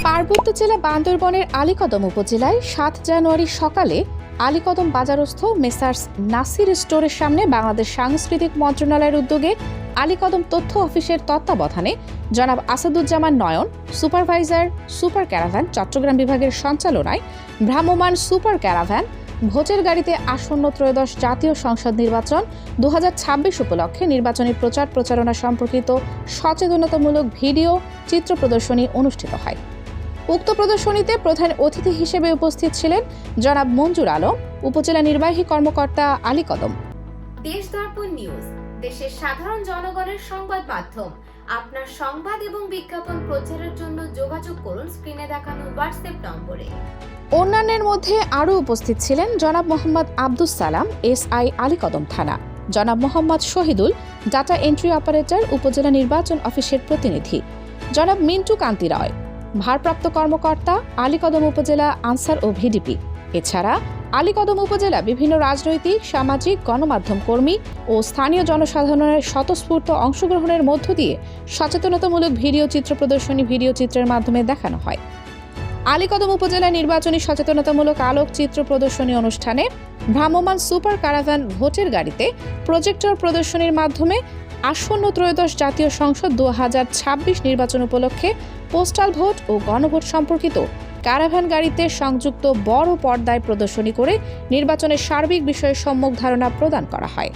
পার্বত্য জেলা বান্দরবনের আলীকদম উপজেলায় ৭ জানুয়ারি সকালে আলীকদম বাজারস্থ মেসার্স নাসির স্টোরের সামনে বাংলাদেশ সাংস্কৃতিক মন্ত্রণালয়ের উদ্যোগে আলীকদম তথ্য অফিসের তত্ত্বাবধানে জনাব আসাদুজ্জামান নয়ন, সুপারভাইজার, সুপার ক্যারাভ্যান চট্টগ্রাম বিভাগের সঞ্চালনায় ভ্রাম্যমাণ সুপার ক্যারাভ্যান ভোটের গাড়িতে আসন্ন ত্রয়োদশ জাতীয় সংসদ নির্বাচন ২০২৬ উপলক্ষে নির্বাচনী প্রচার প্রচারণা সম্পর্কিত সচেতনতামূলক ভিডিও চিত্র প্রদর্শনী অনুষ্ঠিত হয়। উক্ত প্রদর্শনীতে প্রধান অতিথি হিসেবে উপস্থিত ছিলেন জনাব মঞ্জুর আলম, উপজেলা নির্বাহী কর্মকর্তা আলীকদম। দেশ দর্পণ নিউজ, দেশের সাধারণ জনগণের সংবাদ মাধ্যম। আপনার সংবাদ এবং বিজ্ঞাপন প্রচারের জন্য যোগাযোগ করুন স্ক্রিনে দেখানো হোয়াটসঅ্যাপ নম্বরে। অন্যান্যের মধ্যে আরও উপস্থিত ছিলেন জনাব মোহাম্মদ আব্দুস সালাম, এসআই আলীকদম থানা, জনাব Mohammad Shahidul, data entry operator, উপজেলা নির্বাচন অফিসের প্রতিনিধি, জনাব মিন্টু কান্তি রয়, ভারপ্রাপ্ত কর্মকর্তা আলীকদম উপজেলা আনসার ও ভিডিপি। এছাড়া আলীকদম উপজেলা বিভিন্ন রাজনৈতিক, সামাজিক, গণমাধ্যম কর্মী ও স্থানীয় জনসাধারণের স্বতঃস্ফূর্ত অংশগ্রহণের মধ্য দিয়ে সচেতনতামূলক ভিডিও চিত্র প্রদর্শনী ভিডিও চিত্রের মাধ্যমে দেখানো হয়। আলীকদম উপজেলা নির্বাচনী সচেতনতামূলক আলোকচিত্র প্রদর্শনী অনুষ্ঠানে ভ্রাম্যমাণ সুপার ক্যারাভ্যান ভোটের গাড়িতে প্রজেক্টর প্রদর্শনীর মাধ্যমে আসন্ন ত্রয়োদশ জাতীয় সংসদ ২০২৬ নির্বাচন উপলক্ষে পোস্টাল ভোট ও গণভোট সম্পর্কিত ক্যারাভ্যান গাড়িতে সংযুক্ত বড় পর্দায় প্রদর্শনী করে নির্বাচনের সার্বিক বিষয়ে সম্যক ধারণা প্রদান করা হয়।